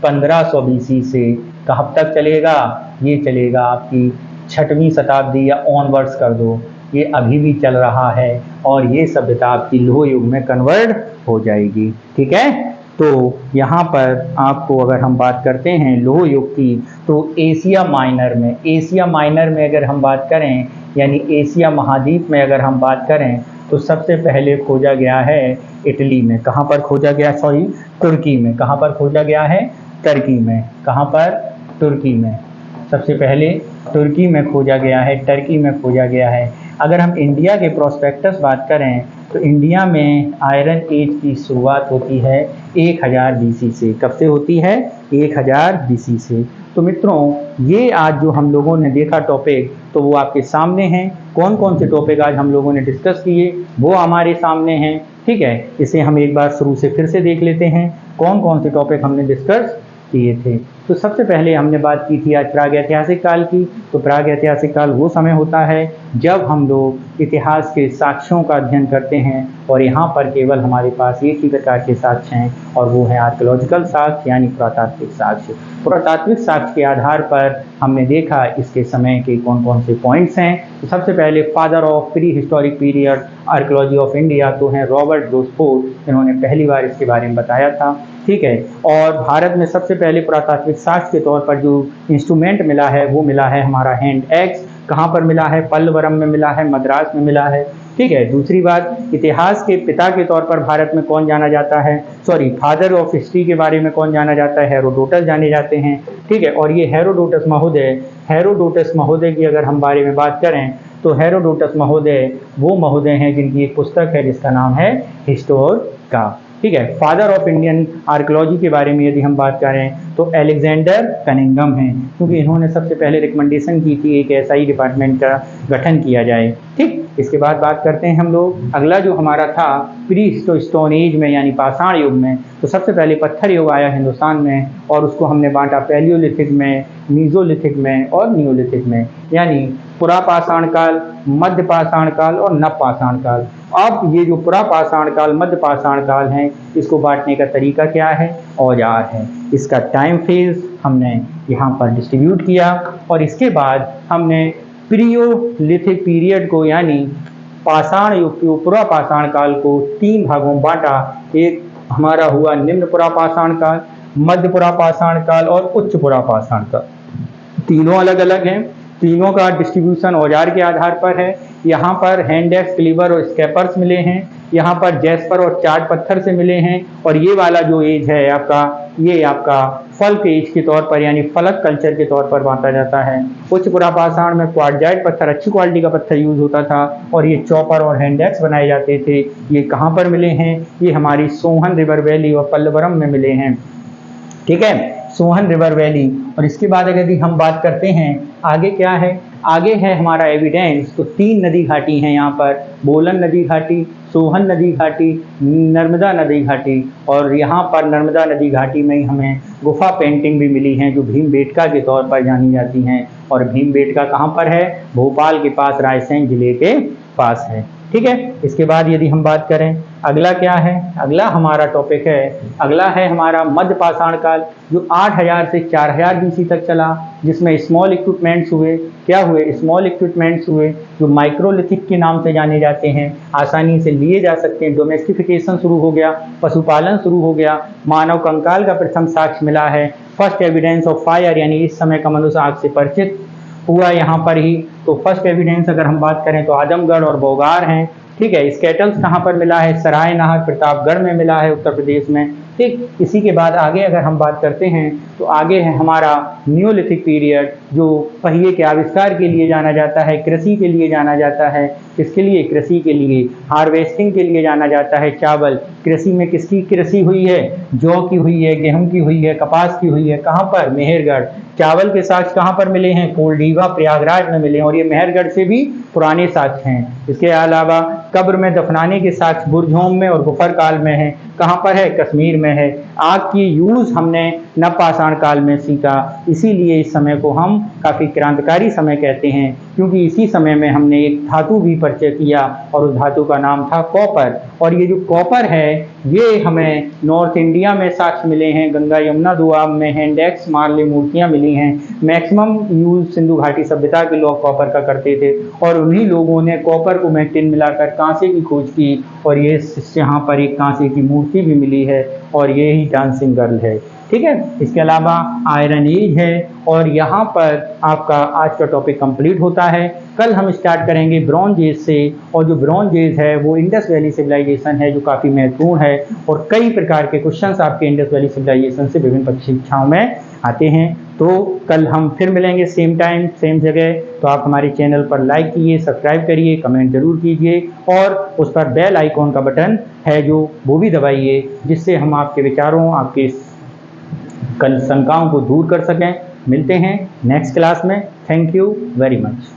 1500 बीसी से कब तक चलेगा? ये चलेगा आपकी 6वीं शताब्दी या ऑनवर्ड्स कर दो, ये अभी भी चल रहा है और ये सभ्यता आपकी लौह युग में कन्वर्ट हो जाएगी। ठीक है। तो यहाँ पर आपको अगर हम बात करते हैं लौह युग की तो एशिया माइनर में अगर हम बात करें यानी एशिया महाद्वीप में अगर हम बात करें तो सबसे पहले खोजा गया है इटली में। कहाँ पर खोजा गया? सॉरी, तुर्की में। कहाँ पर खोजा गया है? टर्की में। कहाँ पर? तुर्की में। सबसे पहले तुर्की में खोजा गया है, टर्की में खोजा गया है। अगर हम इंडिया के प्रोस्पेक्टस बात करें तो इंडिया में आयरन एज की शुरुआत होती है 1000 बीसी से। कब से होती है? 1000 बीसी से। तो मित्रों ये आज जो हम लोगों ने देखा टॉपिक तो वो आपके सामने हैं। कौन कौन से टॉपिक आज हम लोगों ने डिस्कस किए वो हमारे सामने हैं। ठीक है। इसे हम एक बार शुरू से फिर से देख लेते हैं कौन कौन से टॉपिक हमने डिस्कस किए थे। तो सबसे पहले हमने बात की थी आज प्रागैतिहासिक काल की। तो प्रागैतिहासिक काल वो समय होता है जब हम लोग इतिहास के साक्ष्यों का अध्ययन करते हैं, और यहाँ पर केवल हमारे पास एक ही प्रकार के साक्ष्य हैं, और वो है आर्कियोलॉजिकल साक्ष्य यानी पुरातात्विक साक्ष्य। पुरातात्विक साक्ष्य के आधार पर हमने देखा इसके समय के कौन कौन से पॉइंट्स हैं। तो सबसे पहले father of pre historic period archaeology of India तो हैं रॉबर्ट ब्रोसफोर्ड, इन्होंने पहली बार इसके बारे में बताया था। ठीक है, और भारत में सबसे पहले पुरातात्विक साक्ष्य के तौर पर जो इंस्ट्रूमेंट मिला है वो मिला है हमारा हैंड एक्स। कहाँ पर मिला है? पल्लवरम में मिला है, मद्रास में मिला है। ठीक है, दूसरी बात, इतिहास के पिता के तौर पर भारत में कौन जाना जाता है? फादर ऑफ हिस्ट्री के बारे में कौन जाना जाता है? हेरोडोटस जाने जाते हैं। ठीक है, और ये हेरोडोटस महोदय की अगर हम बारे में बात करें तो हेरोडोटस महोदय वो महोदय हैं जिनकी एक पुस्तक है जिसका नाम है हिस्टोरिका। ठीक है, फादर ऑफ इंडियन आर्कियोलॉजी के बारे में यदि हम बात करें तो अलेक्जेंडर कनिंघम हैं, क्योंकि इन्होंने सबसे पहले रिकमेंडेशन की थी एक SI डिपार्टमेंट का गठन किया जाए। ठीक, इसके बाद बात करते हैं हम लोग अगला जो हमारा था प्री स्टोन एज में यानी पाषाण युग में। तो सबसे पहले पत्थर युग आया हिंदुस्तान में, और उसको हमने बांटा पैलियोलिथिक में, मीजोलिथिक में और नियोलिथिक में, यानी पुरापाषाण काल, मध्य पाषाण काल और नवपाषाण काल। अब ये जो पुरापाषाण काल, मध्य पाषाण काल हैं, इसको बांटने का तरीका क्या है? औजार है। इसका टाइम फेज हमने यहाँ पर डिस्ट्रीब्यूट किया, और इसके बाद हमने प्रियोलिथिक पीरियड को यानी पाषाण युग के पुरापाषाण काल को 3 भागों में बांटा। एक हमारा हुआ निम्न पुरापाषाण काल, मध्य पुरापाषाण काल और उच्च पुरापाषाण काल। तीनों अलग अलग हैं, तीनों का डिस्ट्रीब्यूशन औजार के आधार पर है। यहाँ पर हैंड एक्स, क्लीवर और स्केपर्स मिले हैं, यहाँ पर जैस्पर और चार्ट पत्थर से मिले हैं, और ये वाला जो एज है आपका, ये आपका फल्क एज के तौर पर यानी फलक कल्चर के तौर पर बांटा जाता है। उच्च पुरापाषाण में क्वार्टजाइट पत्थर, अच्छी क्वालिटी का पत्थर यूज होता था, और ये चॉपर और हैंड एक्स बनाए जाते थे। ये कहाँ पर मिले हैं? ये हमारी सोहन रिवर वैली और पल्लवरम में मिले हैं। ठीक है, सोहन रिवर वैली। और इसके बाद अगर हम बात करते हैं आगे क्या है, आगे है हमारा एविडेंस। तो 3 नदी घाटी हैं यहाँ पर, बोलन नदी घाटी, सोहन नदी घाटी, नर्मदा नदी घाटी, और यहाँ पर नर्मदा नदी घाटी में ही हमें गुफा पेंटिंग भी मिली हैं जो भीमबेटका के तौर पर जानी जाती हैं। और भीमबेटका कहाँ पर है? भोपाल के पास, रायसेन जिले के पास है। ठीक है, इसके बाद यदि हम बात करें अगला क्या है, अगला हमारा टॉपिक है, अगला है हमारा मध्य पाषाण काल जो 8000 से 4000 BC तक चला, जिसमें स्मॉल इक्विपमेंट्स हुए। क्या हुए? स्मॉल इक्विपमेंट्स हुए जो माइक्रोलिथिक के नाम से जाने जाते हैं, आसानी से लिए जा सकते हैं। डोमेस्टिफिकेशन शुरू हो गया, पशुपालन शुरू हो गया, मानव कंकाल का प्रथम साक्ष्य मिला है। फर्स्ट एविडेंस ऑफ फायर यानी इस समय का मनुष्य आग से परिचित हुआ यहाँ पर ही। तो फर्स्ट एविडेंस अगर हम बात करें तो आजमगढ़ और बोगार हैं। ठीक है, स्केटल्स कहाँ पर मिला है? सराय नहर प्रतापगढ़ में मिला है, उत्तर प्रदेश में। ठीक, इसी के बाद आगे अगर हम बात करते हैं तो आगे है हमारा नियोलिथिक पीरियड जो पहिए के आविष्कार के लिए जाना जाता है, कृषि के लिए जाना जाता है। किसके लिए? कृषि के लिए, हार्वेस्टिंग के लिए जाना जाता है। चावल कृषि में किसकी कृषि हुई है? जौ की हुई है, गेहूं की हुई है, कपास की हुई है। कहाँ पर? मेहरगढ़। चावल के साक्ष्य कहाँ पर मिले हैं? कोलडीवा प्रयागराज में मिले हैं, और ये मेहरगढ़ से भी पुराने साक्ष्य हैं। इसके अलावा कब्र में दफनाने के साक्ष्य बुरझोम में और गुफर काल में है। कहाँ पर है? कश्मीर में है। आग की यूज हमने नवपाषाण काल में सीखा, इसीलिए इस समय को हम काफी क्रांतिकारी समय कहते हैं, क्योंकि इसी समय में हमने एक धातु भी परिचय किया और उस धातु का नाम था कॉपर। और ये जो कॉपर है ये हमें नॉर्थ इंडिया में साक्ष्य मिले हैं, गंगा यमुना दोआब में हैंड एक्स मार्ले मूर्तियां मिली हैं। मैक्सिमम यूज सिंधु घाटी सभ्यता के लोग कॉपर का करते थे, और उन्हीं लोगों ने कॉपर को मेटिन मिलाकर कांसे की खोज की, और ये यहाँ पर एक कांसे की मूर्ति भी मिली है, और ये ही डांसिंग गर्ल है। ठीक है, इसके अलावा आयरन एज है, और यहाँ पर आपका आज का टॉपिक कंप्लीट होता है। कल हम स्टार्ट करेंगे ब्रॉन्ज एज से, और जो ब्रॉन्ज एज है वो इंडस वैली सिविलाइजेशन है जो काफ़ी महत्वपूर्ण है, और कई प्रकार के क्वेश्चंस आपके इंडस वैली सिविलाइजेशन से विभिन्न परीक्षाओं में आते हैं। तो कल हम फिर मिलेंगे सेम टाइम सेम जगह। तो आप हमारे चैनल पर लाइक कीजिए, सब्सक्राइब करिए, कमेंट जरूर कीजिए, और उस पर बेल आइकॉन का बटन है जो वो भी दबाइए, जिससे हम आपके विचारों, आपके शंकाओं को दूर कर सकें। मिलते हैं नेक्स्ट क्लास में। Thank you very much.